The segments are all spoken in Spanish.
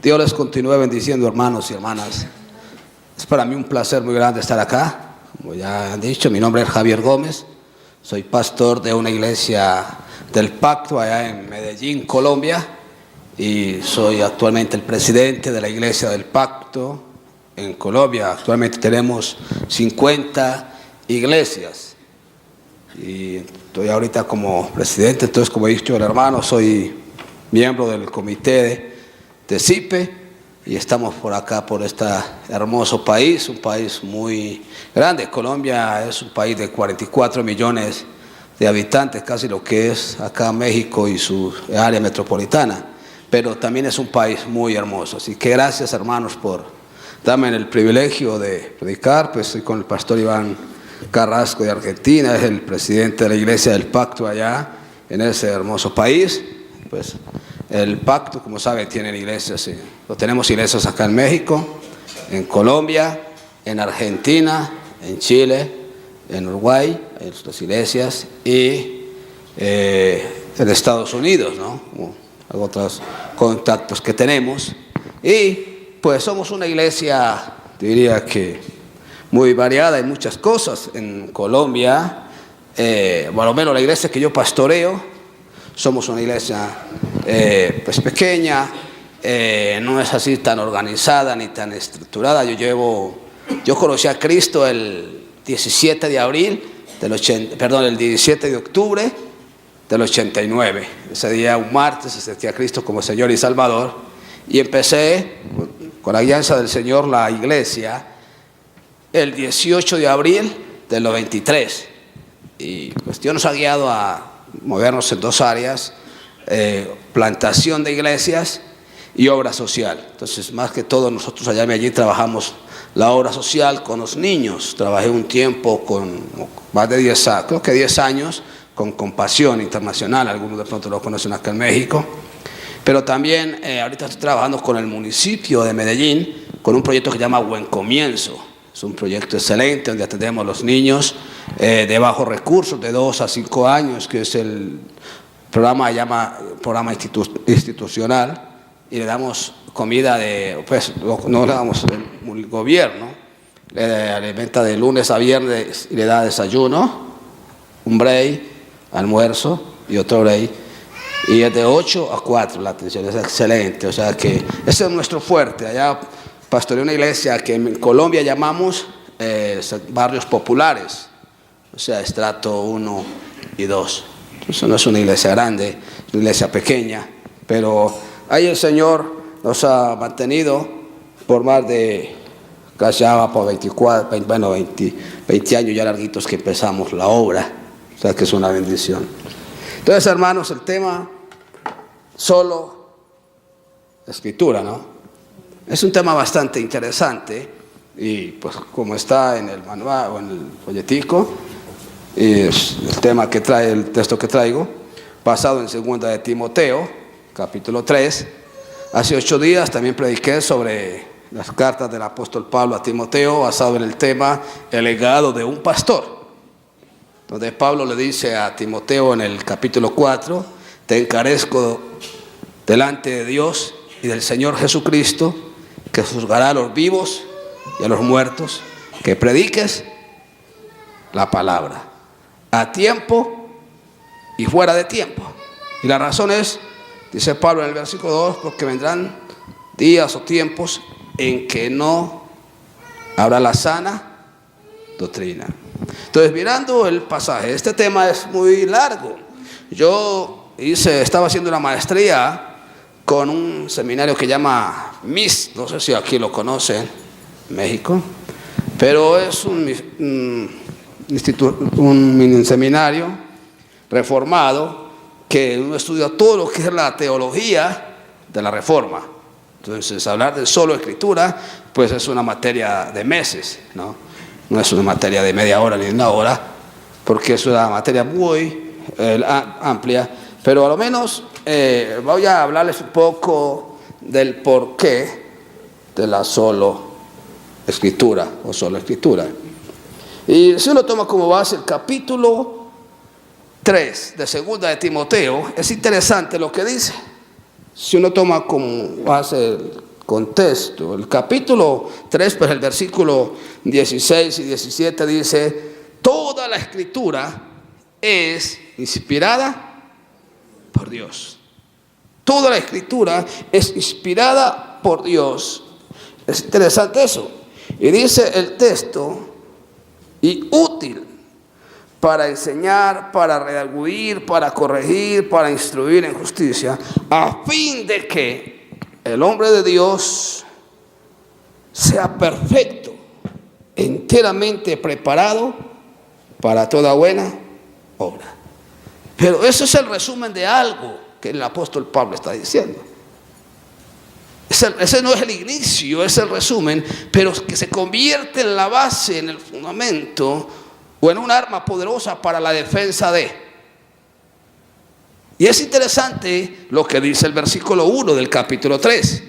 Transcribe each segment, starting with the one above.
Dios les continúe bendiciendo, hermanos y hermanas. Es para mí un placer muy grande estar acá. Como ya han dicho, mi nombre es Javier Gómez. Soy pastor de una iglesia del Pacto allá en Medellín, Colombia. Y soy actualmente el presidente de la iglesia del Pacto en Colombia. Actualmente tenemos 50 iglesias. Y estoy ahorita como presidente, entonces como he dicho el hermano, soy miembro del comité de CIPE y estamos por acá, por este hermoso país, un país muy grande. Colombia es un país de 44 millones de habitantes, casi lo que es acá México y su área metropolitana, pero también es un país muy hermoso. Así que gracias, hermanos, por darme el privilegio de predicar. Pues estoy con el pastor Iván Carrasco de Argentina, es el presidente de la iglesia del Pacto allá en ese hermoso país. Pues el Pacto, como saben, tiene iglesias, tenemos iglesias acá en México, en Colombia, en Argentina, en Chile, en Uruguay, hay nuestras iglesias, y en Estados Unidos, ¿no? Como otros contactos que tenemos. Y pues somos una iglesia, diría que muy variada en muchas cosas. En Colombia, por lo menos la iglesia que yo pastoreo, somos una iglesia pues pequeña, no es así tan organizada ni tan estructurada. Yo conocí a Cristo el 17 de abril, el 17 de octubre del 89. Ese día, un martes, acepté a Cristo como Señor y Salvador y empecé con la guianza del Señor la iglesia el 18 de abril del 93. Y pues Dios nos ha guiado a movernos en dos áreas: plantación de iglesias y obra social. Entonces, más que todo, nosotros allá en Medellín trabajamos la obra social con los niños. Trabajé un tiempo con más de 10 años con Compasión Internacional. Algunos de pronto lo conocen acá en México. Pero también ahorita estoy trabajando con el municipio de Medellín con un proyecto que se llama Buen Comienzo. Es un proyecto excelente donde atendemos a los niños de bajos recursos, de 2 a 5 años, que es el programa, programa institucional, y le damos comida no le damos el gobierno, le alimenta de lunes a viernes y le da desayuno, un break, almuerzo y otro break, y es de 8 a 4, la atención es excelente. O sea que ese es nuestro fuerte. Allá pastoreé una iglesia que en Colombia llamamos barrios populares, o sea, estrato 1 y 2. Eso no es una iglesia grande, es una iglesia pequeña, pero ahí el Señor nos ha mantenido por más de, casi ya por 20 años ya larguitos que empezamos la obra. O sea que es una bendición. Entonces, hermanos, el tema solo escritura, ¿no? Es un tema bastante interesante y pues como está en el manual o en el folletico, es el tema que trae, el texto que traigo, basado en 2 de Timoteo, capítulo 3. Hace 8 días también prediqué sobre las cartas del apóstol Pablo a Timoteo, basado en el tema el legado de un pastor, donde Pablo le dice a Timoteo en el capítulo 4: te encarezco delante de Dios y del Señor Jesucristo, que juzgará a los vivos y a los muertos, que prediques la palabra a tiempo y fuera de tiempo. Y la razón es, dice Pablo en el versículo 2, porque vendrán días o tiempos en que no habrá la sana doctrina. Entonces, mirando el pasaje, este tema es muy largo. Yo estaba haciendo una maestría con un seminario que llama MIS, no sé si aquí lo conocen, México, pero es un seminario reformado que uno estudia todo lo que es la teología de la reforma. Entonces, hablar de solo escritura, pues es una materia de meses, ¿no? No es una materia de media hora ni de 1 hora, porque es una materia muy amplia, pero a lo menos voy a hablarles un poco del porqué de la solo escritura o solo escritura. Y si uno toma como base el capítulo 3 de 2 de Timoteo, es interesante lo que dice. Si uno toma como base el contexto. El capítulo 3, pues el versículo 16 y 17 dice: toda la escritura es inspirada por Dios. Toda la escritura es inspirada por Dios. Es interesante eso. Y dice el texto: y útil para enseñar, para redarguir, para corregir, para instruir en justicia, a fin de que el hombre de Dios sea perfecto, enteramente preparado para toda buena obra. Pero eso es el resumen de algo que el apóstol Pablo está diciendo. Ese no es el inicio, es el resumen, pero que se convierte en la base, en el fundamento o en un arma poderosa para la defensa de. Y es interesante lo que dice el versículo 1 del capítulo 3.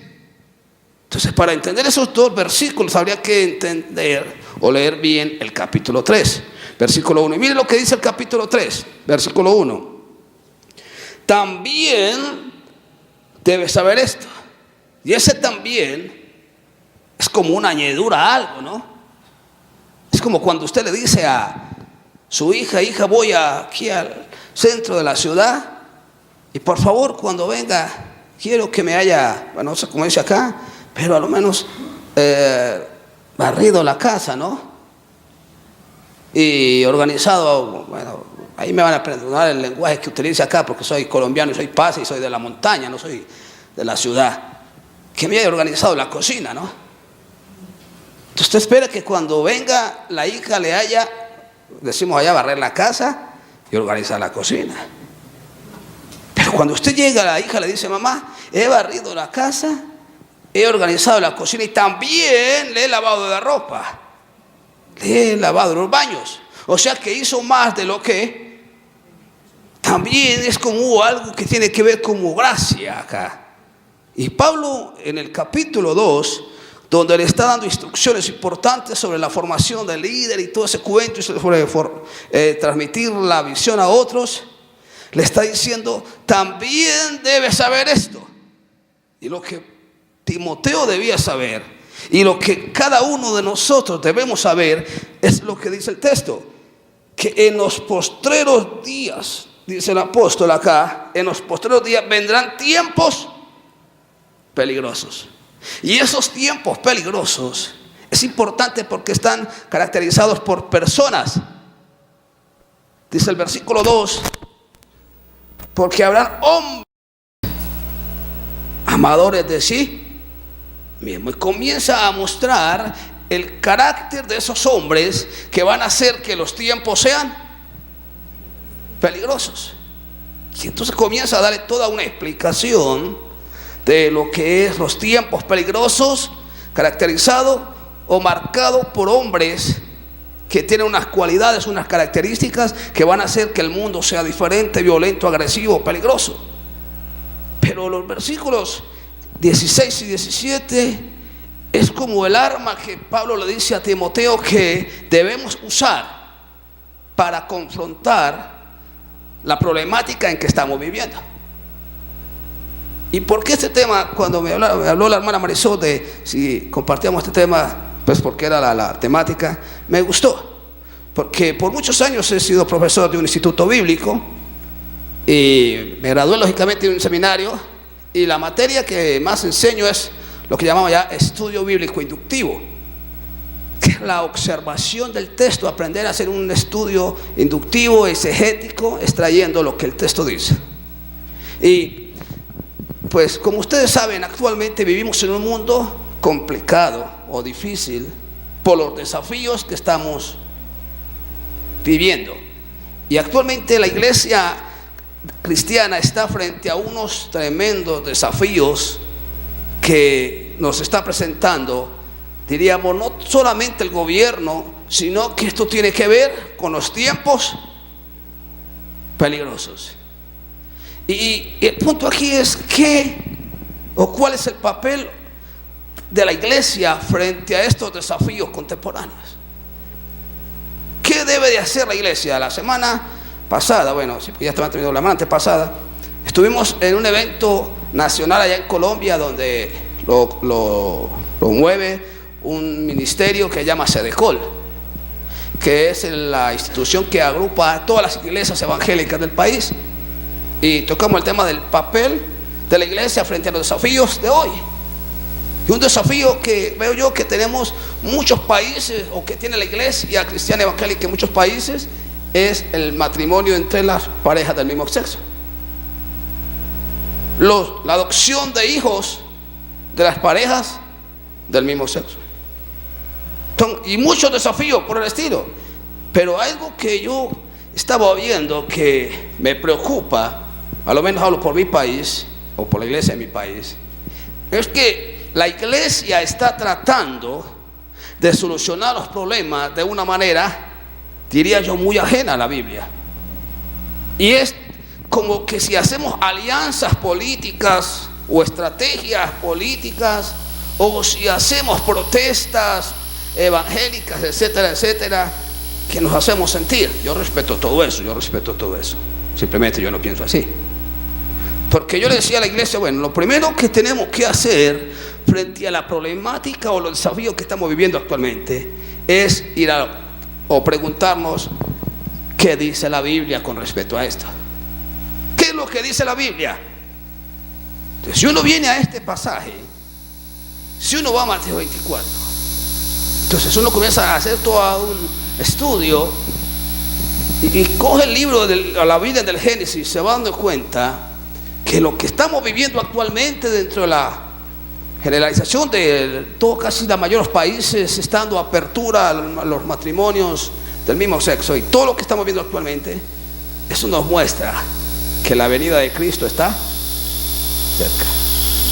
Entonces, para entender esos dos versículos habría que entender o leer bien el capítulo 3, versículo 1. Y miren lo que dice el capítulo 3, versículo 1. También debes saber esto. Y ese también es como una añadidura a algo, ¿no? Es como cuando usted le dice a su hija: hija, voy aquí al centro de la ciudad y por favor cuando venga quiero que me haya, bueno, no sé cómo dice acá, pero a lo menos barrido la casa, ¿no? Y organizado, bueno, ahí me van a perdonar el lenguaje que utilice acá porque soy colombiano y soy pase y soy de la montaña, no soy de la ciudad. Que me haya organizado la cocina, ¿no? Entonces usted espera que cuando venga la hija le haya, decimos allá, barrer la casa y organizar la cocina. Pero cuando usted llega, la hija le dice: mamá, he barrido la casa, he organizado la cocina y también le he lavado la ropa, le he lavado los baños. O sea que hizo más de lo que también es como algo que tiene que ver como gracia acá. Y Pablo en el capítulo 2, donde le está dando instrucciones importantes sobre la formación del líder y todo ese cuento, y sobre transmitir la visión a otros, le está diciendo: también debes saber esto. Y lo que Timoteo debía saber, y lo que cada uno de nosotros debemos saber, es lo que dice el texto: que en los postreros días, dice el apóstol acá, en los postreros días vendrán tiempos peligrosos. Y esos tiempos peligrosos es importante porque están caracterizados por personas. Dice el versículo 2: porque habrán hombres amadores de sí mismo. Y comienza a mostrar el carácter de esos hombres que van a hacer que los tiempos sean peligrosos. Y entonces comienza a darle toda una explicación de lo que es los tiempos peligrosos, caracterizado o marcado por hombres que tienen unas cualidades, unas características que van a hacer que el mundo sea diferente, violento, agresivo, peligroso. Pero los versículos 16 y 17 es como el arma que Pablo le dice a Timoteo que debemos usar para confrontar la problemática en que estamos viviendo. ¿Y por qué este tema? Cuando me habló la hermana Marisol de si compartíamos este tema, pues porque era la temática, me gustó. Porque por muchos años he sido profesor de un instituto bíblico y me gradué lógicamente de un seminario, y la materia que más enseño es lo que llamamos ya estudio bíblico inductivo, que es la observación del texto, aprender a hacer un estudio inductivo, exegético, extrayendo lo que el texto dice. Y pues como ustedes saben, actualmente vivimos en un mundo complicado o difícil por los desafíos que estamos viviendo. Y actualmente la iglesia cristiana está frente a unos tremendos desafíos que nos está presentando, diríamos, no solamente el gobierno, sino que esto tiene que ver con los tiempos peligrosos. Y el punto aquí es qué o cuál es el papel de la iglesia frente a estos desafíos contemporáneos. ¿Qué debe de hacer la iglesia? La semana pasada, bueno, ya estaba terminando la semana antepasada, estuvimos en un evento nacional allá en Colombia donde lo mueve un ministerio que se llama Sedecol, que es la institución que agrupa a todas las iglesias evangélicas del país, y tocamos el tema del papel de la iglesia frente a los desafíos de hoy. Y un desafío que veo yo que tenemos muchos países, o que tiene la iglesia cristiana evangélica en muchos países, es el matrimonio entre las parejas del mismo sexo. La adopción de hijos de las parejas del mismo sexo. Y muchos desafíos por el estilo. Pero algo que yo estaba viendo que me preocupa, a lo menos hablo por mi país, o por la iglesia de mi país, es que la iglesia está tratando de solucionar los problemas de una manera, diría yo, muy ajena a la Biblia. Y es como que si hacemos alianzas políticas o estrategias políticas, o si hacemos protestas evangélicas, etcétera, etcétera, que nos hacemos sentir. Yo respeto todo eso. Simplemente yo no pienso así. Porque yo le decía a la iglesia, bueno, lo primero que tenemos que hacer frente a la problemática o los desafíos que estamos viviendo actualmente es ir o preguntarnos qué dice la Biblia con respecto a esto. ¿Qué es lo que dice la Biblia? Entonces, si uno viene a este pasaje, si uno va a Mateo 24, entonces uno comienza a hacer todo un estudio y coge el libro de la Biblia del Génesis, se va dando cuenta que lo que estamos viviendo actualmente dentro de la generalización de todo, casi la mayoría de los países estando apertura a los matrimonios del mismo sexo, y todo lo que estamos viendo actualmente, eso nos muestra que la venida de Cristo está cerca.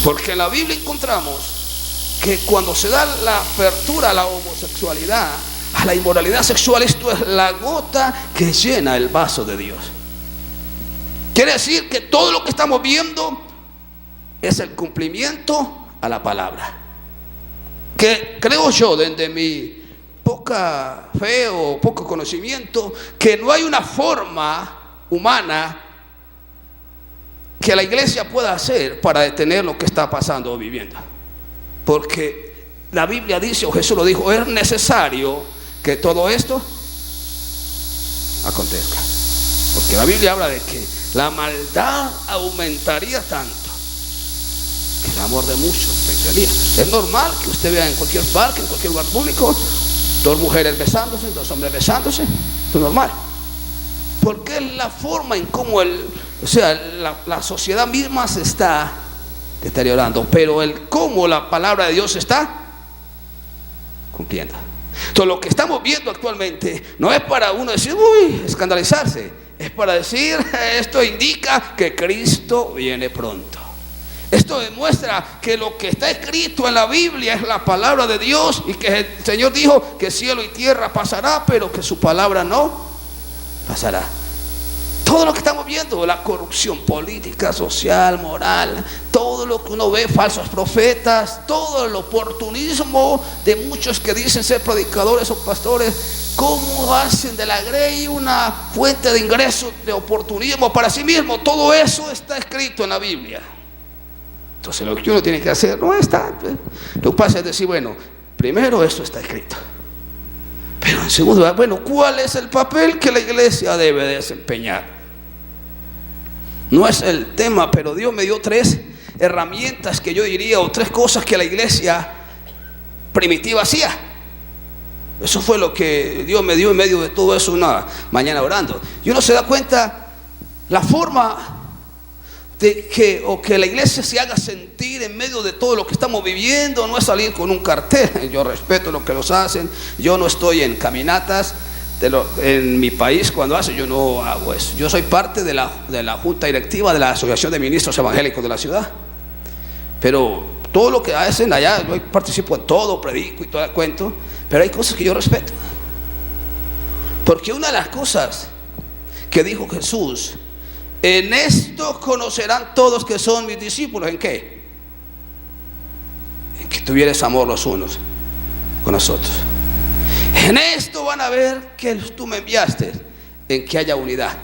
Porque en la Biblia encontramos que cuando se da la apertura a la homosexualidad, a la inmoralidad sexual, esto es la gota que llena el vaso de Dios. Quiere decir que todo lo que estamos viendo es el cumplimiento a la palabra. Que creo yo, desde mi poca fe o poco conocimiento, que no hay una forma humana que la iglesia pueda hacer para detener lo que está pasando o viviendo. Porque la Biblia dice, o Jesús lo dijo, es necesario que todo esto acontezca. Porque la Biblia habla de que la maldad aumentaría tanto que el amor de muchos pecaría. Es normal que usted vea en cualquier parque, en cualquier lugar público, dos mujeres besándose, dos hombres besándose. Eso es normal. Porque es la forma en cómo la sociedad misma se está deteriorando, pero el cómo la palabra de Dios se está cumpliendo. Entonces, lo que estamos viendo actualmente no es para uno decir, uy, escandalizarse, es para decir, esto indica que Cristo viene pronto. Esto demuestra que lo que está escrito en la Biblia es la palabra de Dios, y que el Señor dijo que cielo y tierra pasará, pero que su palabra no pasará. Todo lo que estamos viendo, la corrupción política, social, moral, todo lo que uno ve, falsos profetas, todo el oportunismo de muchos que dicen ser predicadores o pastores, cómo hacen de la grey una fuente de ingreso, de oportunismo para sí mismo. Todo eso está escrito en la Biblia. Entonces lo que uno tiene que hacer no está, lo que pasa es decir, bueno, primero esto está escrito, pero en segundo lugar, bueno, ¿cuál es el papel que la iglesia debe desempeñar? No es el tema, pero Dios me dio 3 herramientas que yo diría, o 3 cosas que la iglesia primitiva hacía. Eso fue lo que Dios me dio en medio de todo eso una mañana orando. Y uno se da cuenta la forma de que la iglesia se haga sentir en medio de todo lo que estamos viviendo. No es salir con un cartel. Yo respeto lo que los hacen. Yo no estoy en caminatas en mi país cuando hacen. Yo no hago eso. Yo soy parte de la junta directiva de la Asociación de Ministros Evangélicos de la ciudad. Pero todo lo que hacen allá, yo participo en todo, predico y todo el cuento. Pero hay cosas que yo respeto. Porque una de las cosas que dijo Jesús: en esto conocerán todos que son mis discípulos. ¿En qué? En que tuvieres amor los unos con nosotros. En esto van a ver que tú me enviaste, en que haya unidad.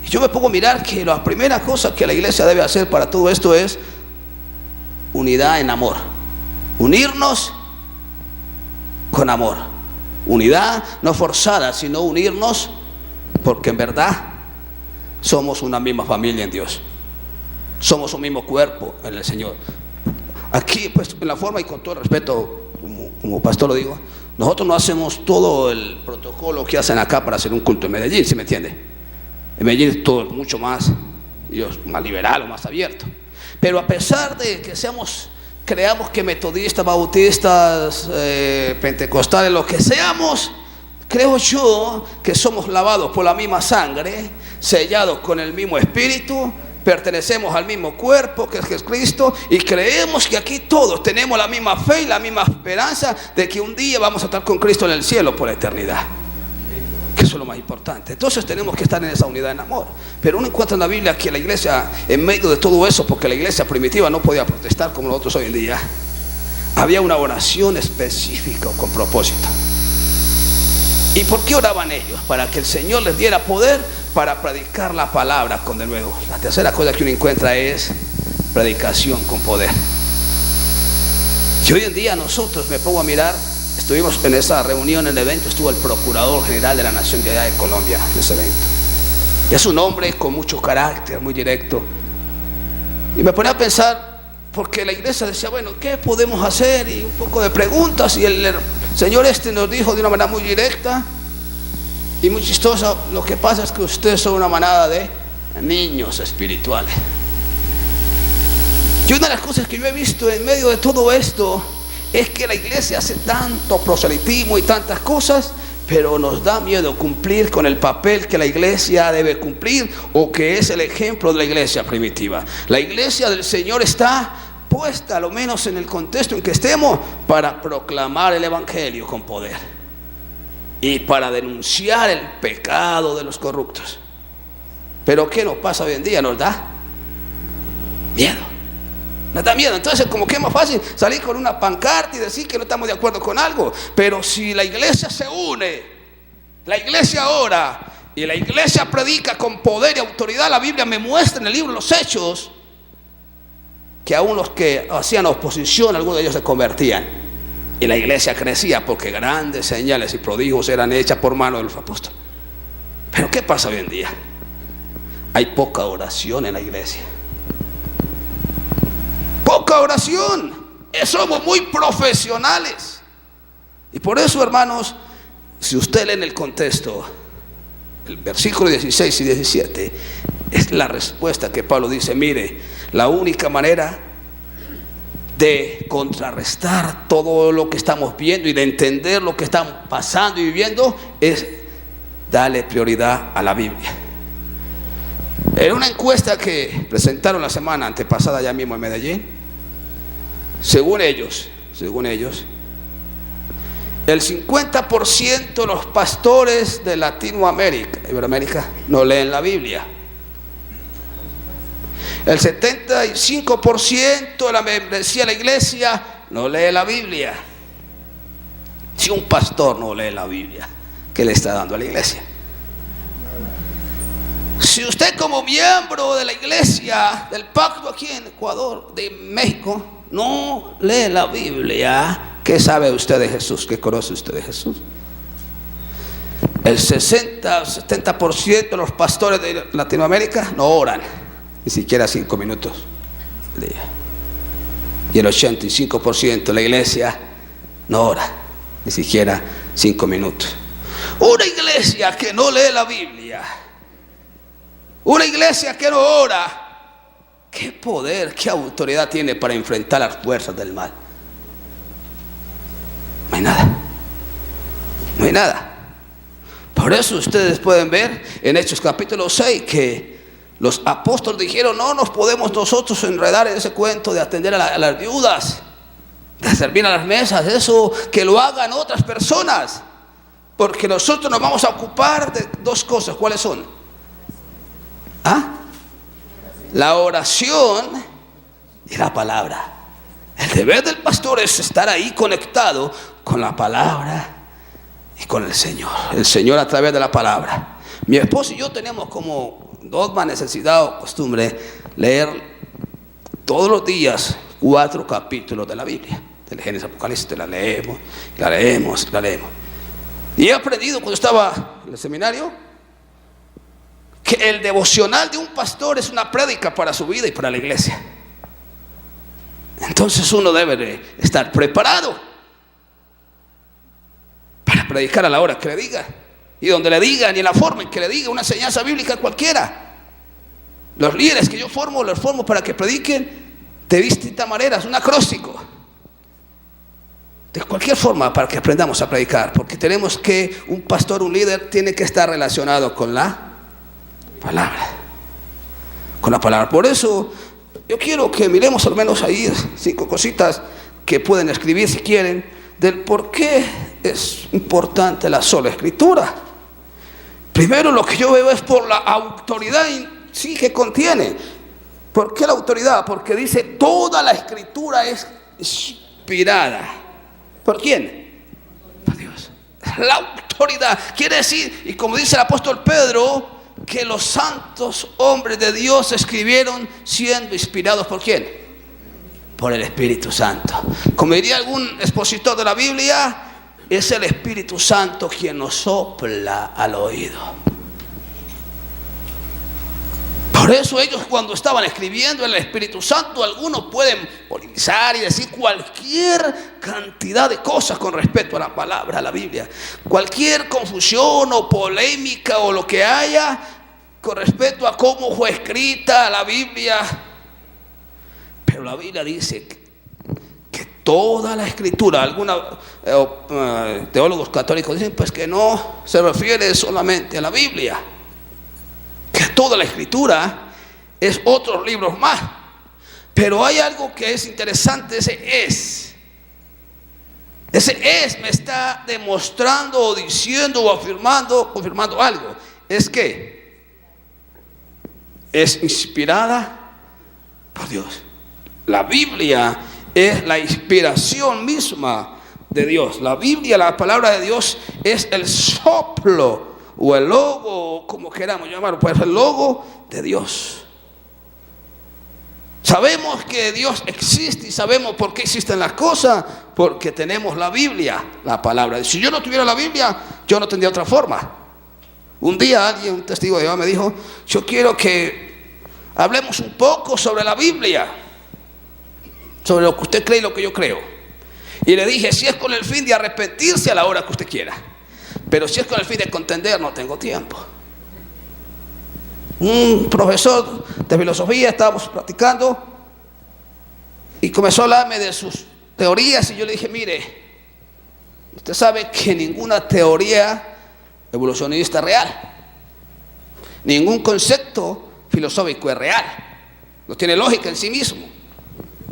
Y yo me pongo a mirar que la primera cosa que la iglesia debe hacer para todo esto es unidad en amor. Unirnos con amor. Unidad no forzada, sino unirnos porque en verdad somos una misma familia en Dios. Somos un mismo cuerpo en el Señor. Aquí, pues, en la forma y con todo el respeto, como pastor lo digo, nosotros no hacemos todo el protocolo que hacen acá para hacer un culto en Medellín, ¿sí me entiende? En Medellín es todo mucho más, más liberal o más abierto. Pero a pesar de que creamos que metodistas, bautistas, pentecostales, lo que seamos, creo yo que somos lavados por la misma sangre, sellados con el mismo espíritu, pertenecemos al mismo cuerpo que es Jesucristo, y creemos que aquí todos tenemos la misma fe y la misma esperanza de que un día vamos a estar con Cristo en el cielo por la eternidad, que eso es lo más importante. Entonces tenemos que estar en esa unidad en amor. Pero uno encuentra en la Biblia que la iglesia, en medio de todo eso, porque la iglesia primitiva no podía protestar como nosotros hoy en día, había una oración específica con propósito. ¿Y por qué oraban ellos? Para que el Señor les diera poder para predicar la palabra con denuedo. La tercera cosa que uno encuentra es predicación con poder. Y hoy en día nosotros, me pongo a mirar, estuvimos en esa reunión, en el evento, estuvo el Procurador General de la Nación de allá de Colombia en ese evento. Y es un hombre con mucho carácter, muy directo. Y me ponía a pensar, porque la iglesia decía, bueno, ¿qué podemos hacer? Y un poco de preguntas, y el Señor nos dijo de una manera muy directa y muy chistosa: lo que pasa es que ustedes son una manada de niños espirituales. Y una de las cosas que yo he visto en medio de todo esto es que la iglesia hace tanto proselitismo y tantas cosas, pero nos da miedo cumplir con el papel que la iglesia debe cumplir, o que es el ejemplo de la iglesia primitiva. La iglesia del Señor está puesta, a lo menos en el contexto en que estemos, para proclamar el evangelio con poder y para denunciar el pecado de los corruptos. Pero ¿qué nos pasa hoy en día? Nos da miedo. Nos da miedo. Entonces, como que es más fácil salir con una pancarta y decir que no estamos de acuerdo con algo. Pero si la iglesia se une, la iglesia ora y la iglesia predica con poder y autoridad, la Biblia me muestra en el libro de los Hechos que aún los que hacían oposición, algunos de ellos se convertían, y la iglesia crecía, porque grandes señales y prodigios eran hechas por mano de los apóstoles. Pero ¿qué pasa hoy en día? Hay poca oración en la iglesia. Poca oración. Somos muy profesionales. Y por eso, hermanos, si usted lee en el contexto el versículo 16 y 17, es la respuesta que Pablo dice: mire, la única manera de contrarrestar todo lo que estamos viendo y de entender lo que estamos pasando y viviendo es darle prioridad a la Biblia. En una encuesta que presentaron la semana antepasada allá mismo en Medellín, según ellos, el 50% de los pastores de Latinoamérica, Iberoamérica, no leen la Biblia. El 75% de la membresía de la iglesia no lee la Biblia. Si un pastor no lee la Biblia, ¿qué le está dando a la iglesia? Si usted, como miembro de la iglesia del pacto aquí en Ecuador, de México, no lee la Biblia, ¿qué sabe usted de Jesús? ¿Qué conoce usted de Jesús? El 60-70% de los pastores de Latinoamérica no oran ni siquiera 5 minutos al día. Y el 85% de la iglesia no ora ni siquiera 5 minutos. Una iglesia que no lee la Biblia, una iglesia que no ora, ¿qué poder, qué autoridad tiene para enfrentar las fuerzas del mal? No hay nada. No hay nada. Por eso ustedes pueden ver en Hechos capítulo 6 que los apóstoles dijeron: no nos podemos nosotros enredar en ese cuento de atender a las viudas, de servir a las mesas. Eso que lo hagan otras personas, porque nosotros nos vamos a ocupar de 2 cosas. ¿Cuáles son? La oración y la palabra. El deber del pastor es estar ahí conectado con la palabra y con el Señor a través de la palabra. Mi esposo y yo tenemos como dogma, necesidad o costumbre leer todos los días 4 capítulos de la Biblia, del Génesis, Apocalipsis. La leemos, la leemos, la leemos. Y he aprendido cuando estaba en el seminario que el devocional de un pastor es una prédica para su vida y para la iglesia. Entonces uno debe de estar preparado para predicar a la hora que le diga, y donde le digan, y en la forma en que le diga, una enseñanza bíblica cualquiera. Los líderes que yo formo, los formo para que prediquen de distintas maneras, un acróstico, de cualquier forma, para que aprendamos a predicar, porque tenemos que, un pastor, un líder, tiene que estar relacionado con la palabra, con la palabra. Por eso yo quiero que miremos al menos ahí 5 cositas que pueden escribir si quieren, del por qué es importante la sola escritura. Primero, lo que yo veo es por la autoridad sí que contiene. ¿Por qué la autoridad? Porque dice toda la escritura es inspirada. ¿Por quién? Por Dios. La autoridad quiere decir, y como dice el apóstol Pedro, que los santos hombres de Dios escribieron siendo inspirados ¿por quién? Por el Espíritu Santo. Como diría algún expositor de la Biblia, es el Espíritu Santo quien nos sopla al oído. Por eso ellos, cuando estaban escribiendo el Espíritu Santo, algunos pueden polemizar y decir cualquier cantidad de cosas con respecto a la palabra, a la Biblia. Cualquier confusión o polémica o lo que haya con respecto a cómo fue escrita la Biblia. Pero la Biblia dice que toda la escritura, algunos teólogos católicos dicen pues que no se refiere solamente a la Biblia, que toda la escritura es otros libros más. Pero hay algo que es interesante, ese es me está demostrando o diciendo o confirmando algo. Es que es inspirada por Dios. La Biblia es la inspiración misma de Dios. La Biblia, la palabra de Dios, es el soplo o el logo, como queramos llamarlo, pues el logo de Dios. Sabemos que Dios existe y sabemos por qué existen las cosas, porque tenemos la Biblia, la palabra. Si yo no tuviera la Biblia, yo no tendría otra forma. Un día alguien, un testigo de Jehová, me dijo: yo quiero que hablemos un poco sobre la Biblia, sobre lo que usted cree y lo que yo creo. Y le dije: si es con el fin de arrepentirse, a la hora que usted quiera, pero si es con el fin de contender, no tengo tiempo. Un profesor de filosofía, estábamos platicando y comenzó a hablarme de sus teorías, y yo le dije: mire, usted sabe que ninguna teoría evolucionista es real, ningún concepto filosófico es real, no tiene lógica en sí mismo.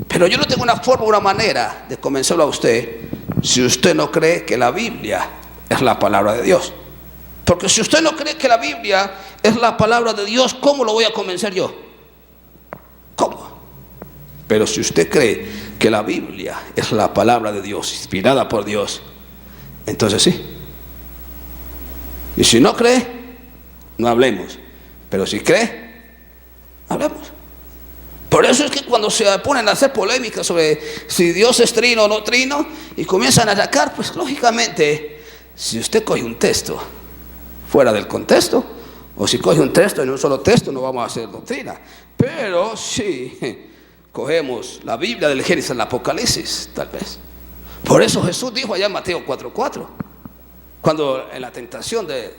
Pero yo no tengo una forma, una manera de convencerlo a usted si usted no cree que la Biblia es la palabra de Dios. Porque si usted no cree que la Biblia es la palabra de Dios, ¿cómo lo voy a convencer yo? ¿Cómo? Pero si usted cree que la Biblia es la palabra de Dios, inspirada por Dios, entonces sí. Y si no cree, no hablemos. Pero si cree, hablemos. Por eso es que cuando se ponen a hacer polémicas sobre si Dios es trino o no trino, y comienzan a atacar, pues lógicamente, si usted coge un texto fuera del contexto, o si coge un texto en un solo texto, no vamos a hacer doctrina. Pero si cogemos la Biblia del Génesis al Apocalipsis, tal vez. Por eso Jesús dijo allá en Mateo 4:4, cuando en la tentación del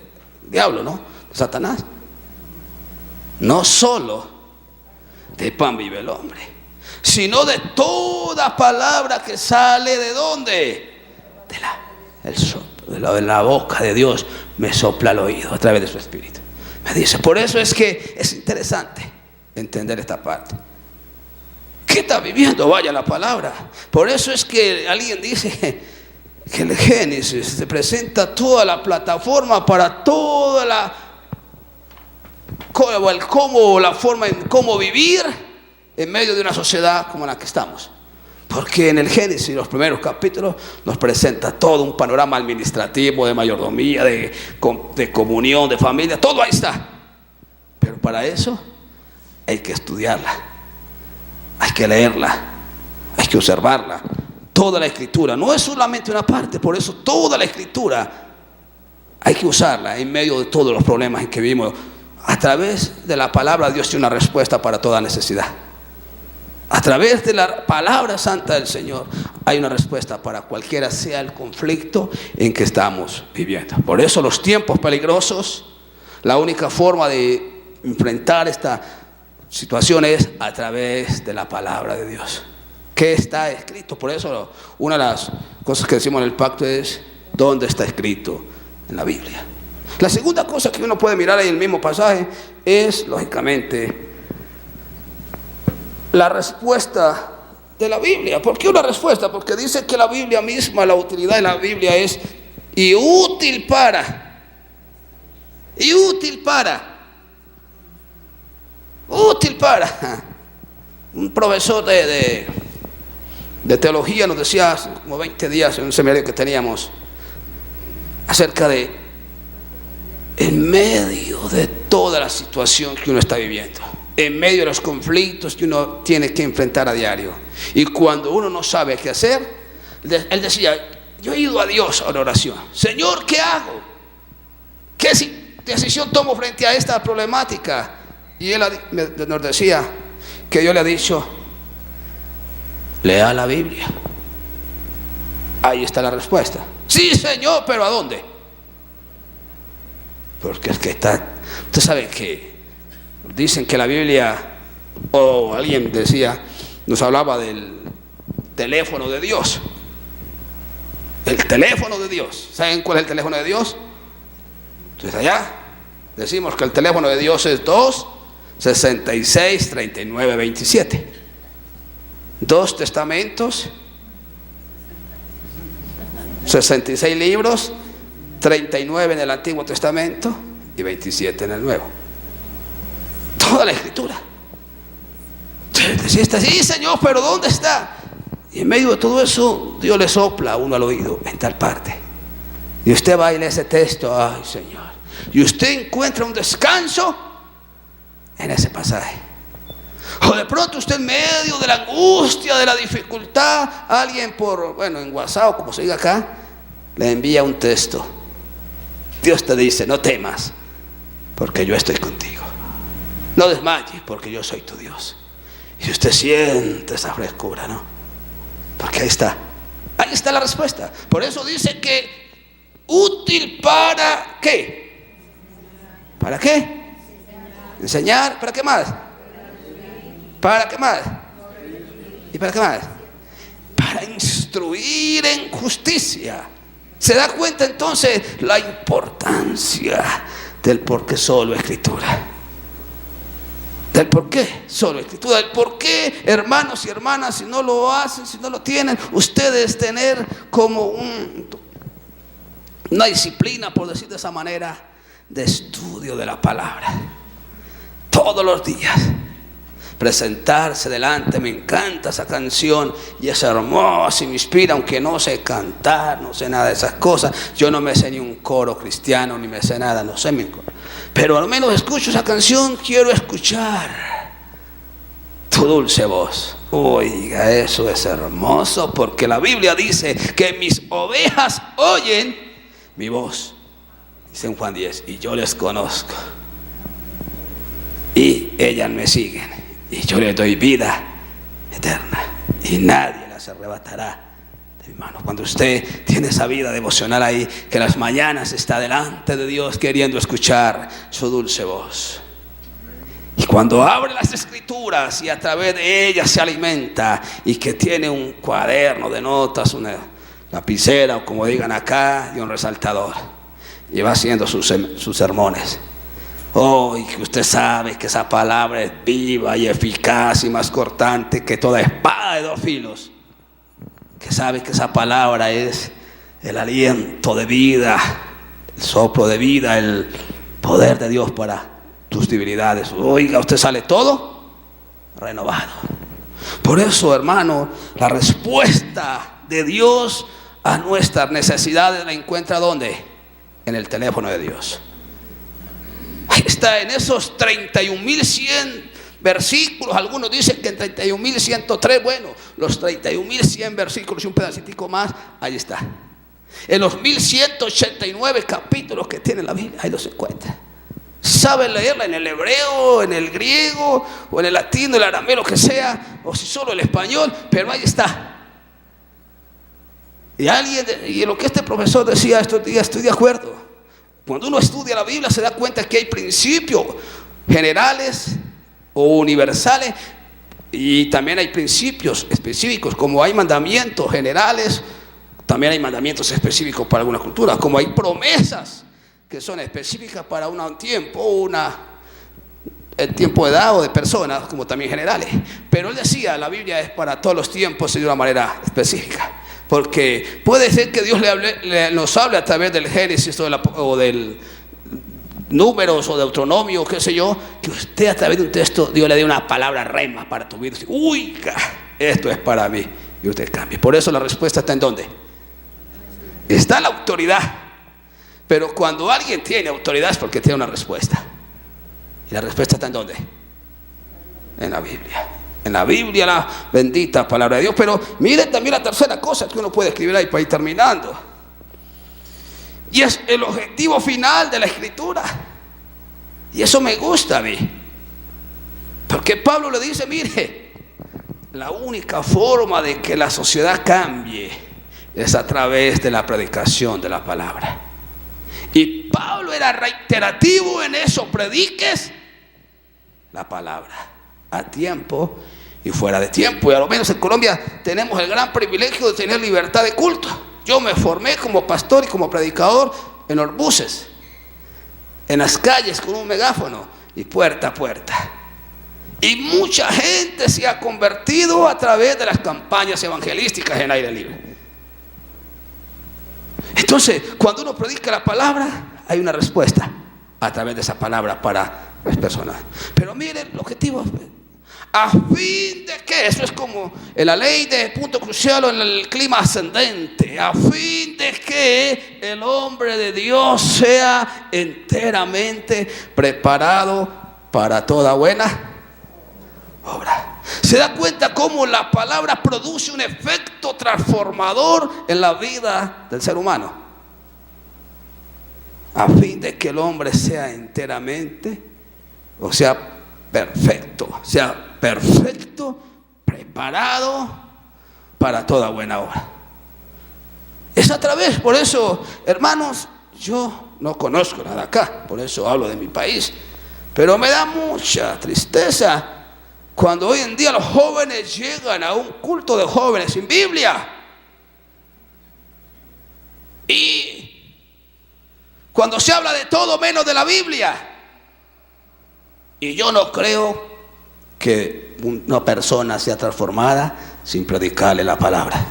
diablo, ¿no?, de Satanás: no solo de pan vive el hombre, sino de toda palabra que sale ¿de dónde? De la boca de Dios me sopla al oído a través de su Espíritu. Me dice, por eso es que es interesante entender esta parte. ¿Qué está viviendo? Vaya la palabra. Por eso es que alguien dice que el Génesis se presenta toda la plataforma para toda la forma en cómo vivir en medio de una sociedad como la que estamos. Porque en el Génesis, los primeros capítulos, nos presenta todo un panorama administrativo, de mayordomía, de comunión, de familia, todo ahí está. Pero para eso hay que estudiarla, hay que leerla, Hay que observarla. Toda la Escritura, no es solamente una parte, por eso toda la Escritura hay que usarla en medio de todos los problemas en que vivimos. A través de la palabra Dios tiene una respuesta para toda necesidad. A través de la palabra santa del Señor hay una respuesta para cualquiera sea el conflicto en que estamos viviendo. Por eso los tiempos peligrosos, la única forma de enfrentar esta situación es a través de la palabra de Dios. ¿Qué está escrito? Por eso una de las cosas que decimos en el pacto es ¿dónde está escrito en la Biblia? La segunda cosa que uno puede mirar ahí en el mismo pasaje es, lógicamente, la respuesta de la Biblia. ¿Por qué una respuesta? Porque dice que la Biblia misma, la utilidad de la Biblia es y útil para un profesor de teología nos decía hace como 20 días en un seminario que teníamos acerca de en medio de toda la situación que uno está viviendo, en medio de los conflictos que uno tiene que enfrentar a diario, y cuando uno no sabe qué hacer, él decía, yo he ido a Dios a la oración, Señor, ¿qué hago? ¿Qué decisión tomo frente a esta problemática? Y él nos decía que Dios le ha dicho, lea la Biblia. Ahí está la respuesta. Sí, Señor, pero ¿a dónde? Porque es que está, usted sabe que dicen que la Biblia, o alguien decía, nos hablaba del teléfono de Dios. El teléfono de Dios. ¿Saben cuál es el teléfono de Dios? Entonces allá decimos que el teléfono de Dios es 2-66-39-27. 2 testamentos, 66 libros, 39 en el Antiguo Testamento y 27 en el Nuevo. Toda la Escritura. Decía, sí, Señor, pero ¿dónde está? Y en medio de todo eso, Dios le sopla a uno al oído en tal parte. Y usted va y lee ese texto, ay, Señor. Y usted encuentra un descanso en ese pasaje. O de pronto usted en medio de la angustia, de la dificultad, alguien en WhatsApp o como se diga acá, le envía un texto. Dios te dice, no temas, porque yo estoy contigo. No desmayes, porque yo soy tu Dios. Y usted siente esa frescura, ¿no? Porque ahí está la respuesta. Por eso dice que útil para ¿qué? ¿Para qué? Enseñar, ¿para qué más? ¿Para qué más? ¿Y para qué más? Para instruir en justicia. ¿Se da cuenta entonces la importancia del por qué solo Escritura? Del por qué solo Escritura, del por qué, hermanos y hermanas, si no lo hacen, si no lo tienen, ustedes tener como una disciplina, por decir de esa manera, de estudio de la palabra. Todos los días. Presentarse delante, me encanta esa canción y es hermosa y me inspira, aunque no sé cantar, no sé nada de esas cosas. Yo no me sé ni un coro cristiano, ni me sé nada, no sé mi coro. Pero al menos escucho esa canción, quiero escuchar tu dulce voz. Oiga, eso es hermoso, porque la Biblia dice que mis ovejas oyen mi voz. Dice en Juan 10, y yo les conozco y ellas me siguen. Y yo le doy vida eterna y nadie las arrebatará de mi mano. Cuando usted tiene esa vida devocional ahí, que las mañanas está delante de Dios queriendo escuchar su dulce voz. Y cuando abre las Escrituras y a través de ellas se alimenta, y que tiene un cuaderno de notas, una lapicera o como digan acá, y un resaltador, y va haciendo sus sermones. Oh, y que usted sabe que esa palabra es viva y eficaz y más cortante que toda espada de 2 filos. Que sabe que esa palabra es el aliento de vida, el soplo de vida, el poder de Dios para tus debilidades. Oiga, usted sale todo renovado. Por eso, hermano, la respuesta de Dios a nuestras necesidades la encuentra ¿dónde? En el teléfono de Dios. Ahí está, en esos 31.100 versículos. Algunos dicen que en 31.103, bueno, los 31.100 versículos y un pedacitico más, ahí está. En los 1.189 capítulos que tiene la Biblia, ahí los encuentra. Sabe leerla en el hebreo, en el griego, o en el latino, el arameo, lo que sea, o si solo el español, pero ahí está. Y lo que este profesor decía estos días, estoy de acuerdo. Cuando uno estudia la Biblia se da cuenta que hay principios generales o universales, y también hay principios específicos. Como hay mandamientos generales, también hay mandamientos específicos para alguna cultura. Como hay promesas que son específicas para un tiempo, el tiempo de edad o de personas, como también generales. Pero él decía, la Biblia es para todos los tiempos y de una manera específica. Porque puede ser que Dios nos hable a través del Génesis o del Números o Deuteronomio, qué sé yo, que usted a través de un texto, Dios le dé una palabra rema para tu vida. Uy, esto es para mí. Y usted cambia. Por eso la respuesta está ¿en dónde? Está la autoridad. Pero cuando alguien tiene autoridad es porque tiene una respuesta. ¿Y la respuesta está en dónde? En la Biblia. En la Biblia, la bendita palabra de Dios. Pero miren también la tercera cosa que uno puede escribir ahí para ir terminando. Y es el objetivo final de la Escritura. Y eso me gusta a mí. Porque Pablo le dice, mire, la única forma de que la sociedad cambie es a través de la predicación de la palabra. Y Pablo era reiterativo en eso: prediques la palabra a tiempo y fuera de tiempo. Y a lo menos en Colombia tenemos el gran privilegio de tener libertad de culto. Yo me formé como pastor y como predicador en los buses, en las calles con un megáfono y puerta a puerta. Y mucha gente se ha convertido a través de las campañas evangelísticas en aire libre. Entonces, cuando uno predica la palabra, hay una respuesta a través de esa palabra para las personas. Pero miren, el objetivo es a fin de que, eso es como en la ley de punto crucial o en el clima ascendente, a fin de que el hombre de Dios sea enteramente preparado para toda buena obra. ¿Se da cuenta cómo la palabra produce un efecto transformador en la vida del ser humano? A fin de que el hombre sea enteramente, o sea, perfecto, preparado para toda buena obra. Es a través, por eso, hermanos, yo no conozco nada acá, por eso hablo de mi país, pero me da mucha tristeza cuando hoy en día los jóvenes llegan a un culto de jóvenes sin Biblia. Y cuando se habla de todo menos de la Biblia. Y yo no creo que una persona sea transformada sin predicarle la palabra.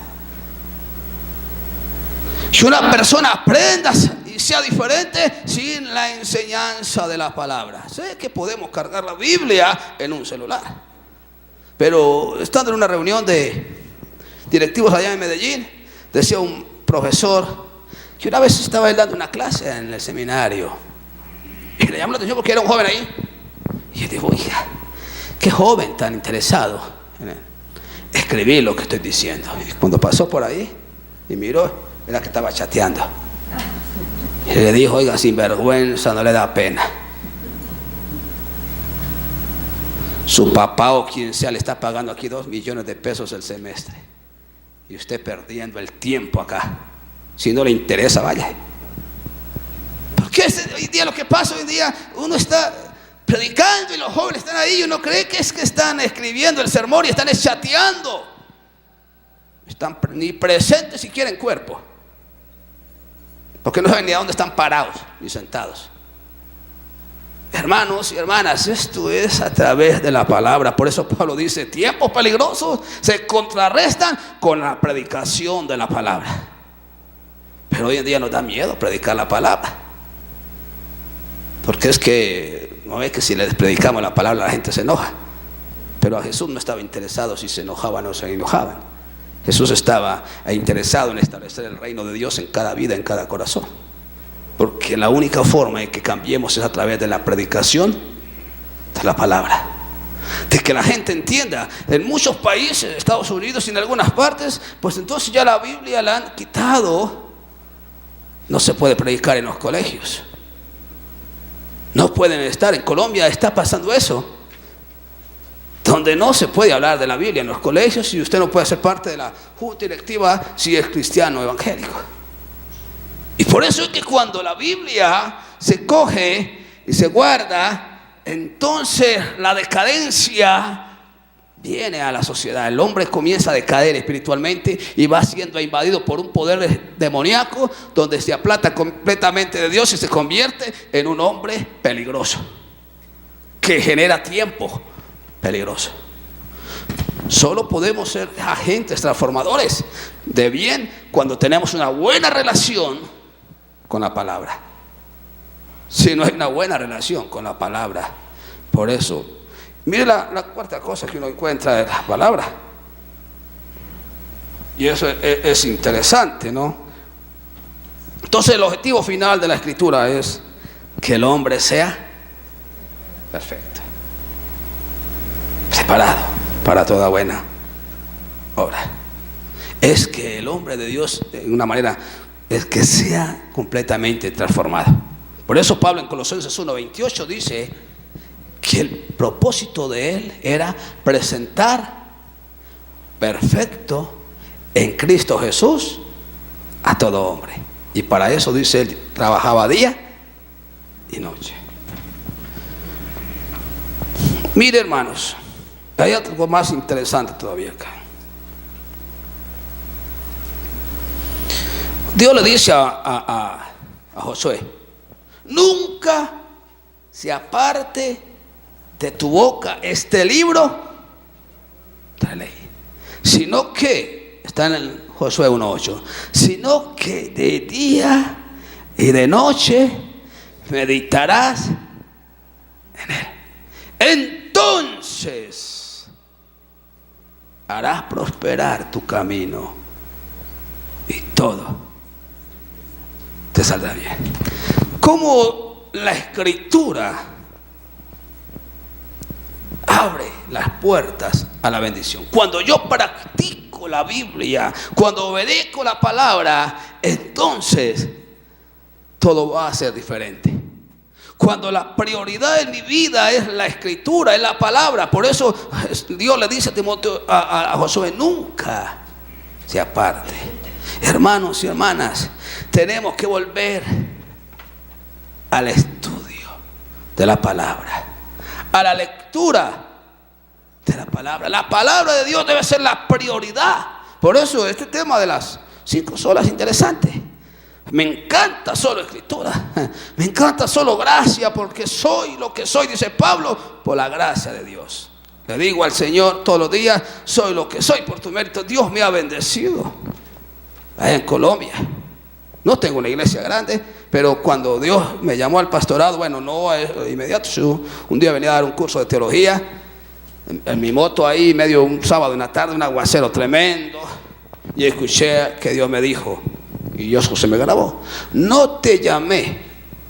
Si una persona aprenda y sea diferente sin la enseñanza de la palabra. Sé que podemos cargar la Biblia en un celular, pero estando en una reunión de directivos allá en Medellín, decía un profesor que una vez estaba él dando una clase en el seminario y le llamó la atención porque era un joven ahí. Y él dijo, oiga, qué joven tan interesado en escribir lo que estoy diciendo. Y cuando pasó por ahí y miró, era que estaba chateando. Y le dijo, oiga, sinvergüenza, no le da pena. Su papá o quien sea le está pagando aquí 2 millones de pesos el semestre. Y usted perdiendo el tiempo acá. Si no le interesa, vaya. Porque hoy día lo que pasa, hoy en día uno está predicando y los jóvenes están ahí y uno cree que es que están escribiendo el sermón y están chateando. Están ni presentes siquiera en cuerpo. Porque no saben ni a dónde están parados ni sentados. Hermanos y hermanas, esto es a través de la palabra. Por eso Pablo dice, tiempos peligrosos se contrarrestan con la predicación de la palabra. Pero hoy en día nos da miedo predicar la palabra. Porque es que, no es que si les predicamos la palabra la gente se enoja. Pero a Jesús no estaba interesado si se enojaban o se enojaban. Jesús estaba interesado en establecer el reino de Dios en cada vida, en cada corazón. Porque la única forma en que cambiemos es a través de la predicación de la palabra. de que la gente entienda. En muchos países, Estados Unidos y en algunas partes, pues entonces ya la Biblia la han quitado. No se puede predicar en los colegios. No pueden estar. En Colombia está pasando eso, donde no se puede hablar de la Biblia en los colegios y usted no puede ser parte de la junta directiva si es cristiano evangélico. Y por eso es que cuando la Biblia se coge y se guarda, entonces la decadencia viene a la sociedad. El hombre comienza a decaer espiritualmente y va siendo invadido por un poder demoníaco, donde se aplata completamente de Dios y se convierte en un hombre peligroso, que genera tiempo peligroso. Solo podemos ser agentes transformadores de bien cuando tenemos una buena relación con la palabra. Si no hay una buena relación con la palabra, por eso, mire la cuarta cosa que uno encuentra de la palabra. Y eso es interesante, ¿no? Entonces el objetivo final de la escritura es que el hombre sea perfecto, preparado para toda buena obra. Es que el hombre de Dios, de una manera, es que sea completamente transformado. Por eso Pablo en Colosenses 1:28 dice que el propósito de él era presentar perfecto en Cristo Jesús a todo hombre. Y para eso, dice él, trabajaba día y noche. Mire, hermanos, hay algo más interesante todavía acá. Dios le dice a Josué: nunca se aparte de tu boca este libro de la ley, sino que, está en el Josué 1:8, sino que de día y de noche meditarás en él. Entonces harás prosperar tu camino y todo te saldrá bien. Como la escritura abre las puertas a la bendición. Cuando yo practico la Biblia, cuando obedezco la palabra, entonces todo va a ser diferente. Cuando la prioridad en mi vida es la escritura, es la palabra. Por eso Dios le dice a Timoteo, a Josué: nunca se aparte. Hermanos y hermanas, tenemos que volver al estudio de la palabra, a la lectura de la palabra. La palabra de Dios debe ser la prioridad. Por eso este tema de las 5 solas es interesante. Me encanta solo escritura, me encanta solo gracia, porque soy lo que soy, dice Pablo, por la gracia de Dios. Le digo al Señor todos los días: soy lo que soy por tu mérito. Dios me ha bendecido. Allá en Colombia no tengo una iglesia grande, pero cuando Dios me llamó al pastorado, bueno, no inmediato, yo un día venía a dar un curso de teología en mi moto ahí, medio un sábado en la tarde, un aguacero tremendo, y escuché que Dios me dijo, y Dios se me grabó: no te llamé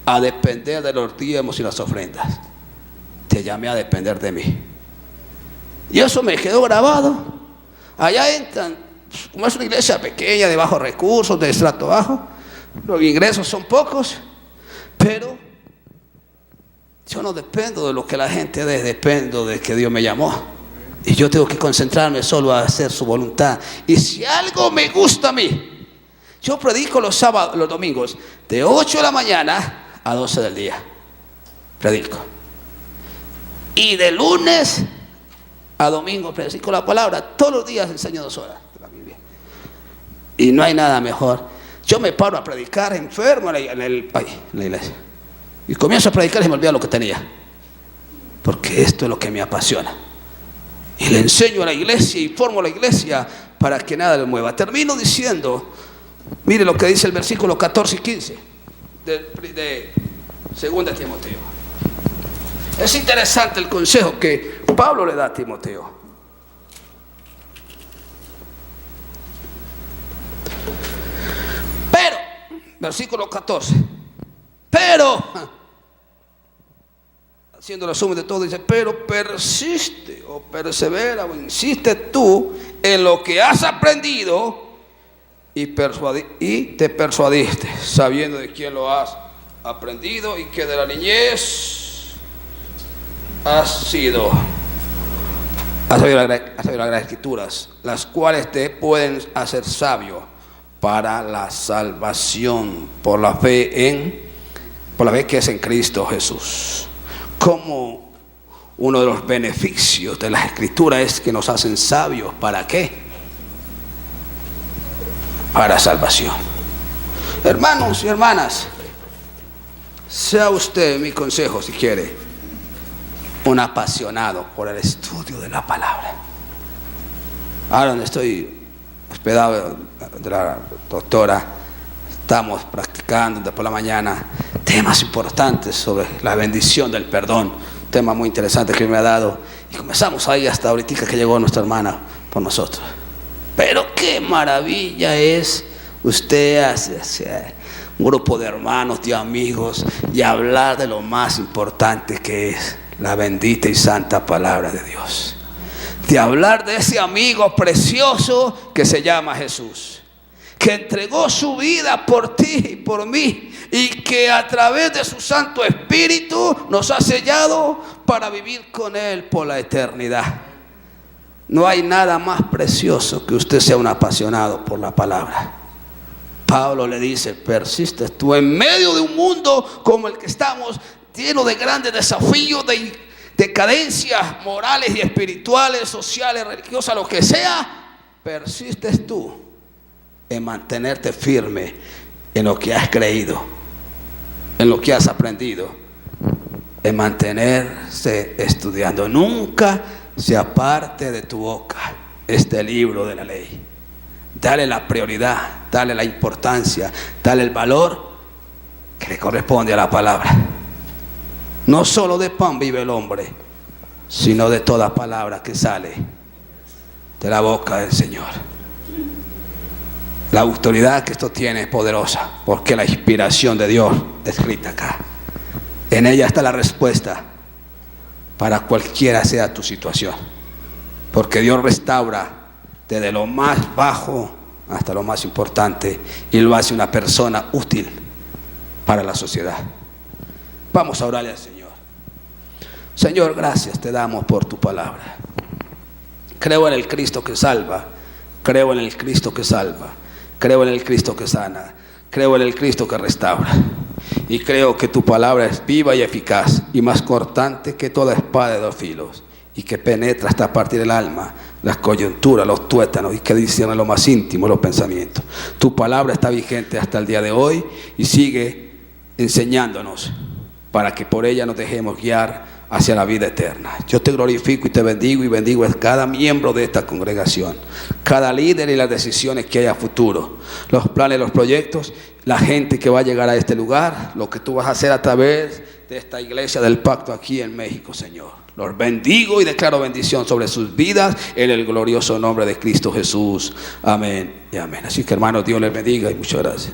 a depender de los diezmos y las ofrendas, te llamé a depender de mí. Y eso me quedó grabado. Allá entran, como es una iglesia pequeña, de bajos recursos, de estrato bajo, los ingresos son pocos, pero yo no dependo de lo que la gente dé, dependo de que Dios me llamó. Y yo tengo que concentrarme solo a hacer su voluntad. Y si algo me gusta a mí, yo predico los sábados, los domingos, de 8 de la mañana a 12 del día. Predico. Y de lunes a domingo predico la palabra. Todos los días enseño 2 horas de la Biblia. Y no hay nada mejor. Yo me paro a predicar enfermo en la iglesia. Y comienzo a predicar y me olvido lo que tenía. Porque esto es lo que me apasiona. Y le enseño a la iglesia y formo a la iglesia para que nada le mueva. Termino diciendo, mire lo que dice el versículo 14 y 15 de 2 Timoteo. Es interesante el consejo que Pablo le da a Timoteo. Pero, versículo 14, pero haciendo resumen de todo, dice, pero persiste o persevera o insiste tú en lo que has aprendido y te persuadiste, sabiendo de quién lo has aprendido y que de la niñez has sabido las escrituras, las cuales te pueden hacer sabio para la salvación por la fe que es en Cristo Jesús. Como uno de los beneficios de las escrituras es que nos hacen sabios. ¿Para qué? Para salvación. Hermanos y hermanas, sea usted, mi consejo si quiere, un apasionado por el estudio de la palabra. Ahora donde estoy hospedado de la doctora, estamos practicando por la mañana temas importantes sobre la bendición del perdón, un tema muy interesante que me ha dado, y comenzamos ahí hasta ahorita que llegó nuestra hermana por nosotros. Pero qué maravilla es usted hacer un grupo de hermanos, de amigos, y hablar de lo más importante que es la bendita y santa palabra de Dios, de hablar de ese amigo precioso que se llama Jesús, que entregó su vida por ti y por mí, y que a través de su Santo Espíritu nos ha sellado para vivir con Él por la eternidad. No hay nada más precioso que usted sea un apasionado por la palabra. Pablo le dice, persistes tú en medio de un mundo como el que estamos, lleno de grandes desafíos, de decadencias morales y espirituales, sociales, religiosas, lo que sea. Persistes tú en mantenerte firme en lo que has creído, en lo que has aprendido, en mantenerse estudiando. Nunca se aparte de tu boca este libro de la ley. Dale la prioridad, dale la importancia, dale el valor que le corresponde a la palabra. No solo de pan vive el hombre, sino de toda palabra que sale de la boca del Señor. La autoridad que esto tiene es poderosa, porque la inspiración de Dios está escrita acá. En ella está la respuesta para cualquiera sea tu situación, porque Dios restaura desde lo más bajo hasta lo más importante y lo hace una persona útil para la sociedad. Vamos a orarle al Señor. Señor, gracias te damos por tu palabra. Creo en el Cristo que salva, creo en el Cristo que salva, creo en el Cristo que sana, creo en el Cristo que restaura, y creo que tu palabra es viva y eficaz y más cortante que toda espada de dos filos, y que penetra hasta partir del alma, las coyunturas, los tuétanos, y que discierne lo más íntimo, los pensamientos. Tu palabra está vigente hasta el día de hoy y sigue enseñándonos para que por ella nos dejemos guiar hacia la vida eterna. Yo te glorifico y te bendigo, y bendigo a cada miembro de esta congregación, cada líder y las decisiones que hay a futuro, los planes, los proyectos, la gente que va a llegar a este lugar, lo que tú vas a hacer a través de esta iglesia del pacto aquí en México, Señor. Los bendigo y declaro bendición sobre sus vidas en el glorioso nombre de Cristo Jesús. Amén y amén. Así que, hermanos, Dios les bendiga y muchas gracias.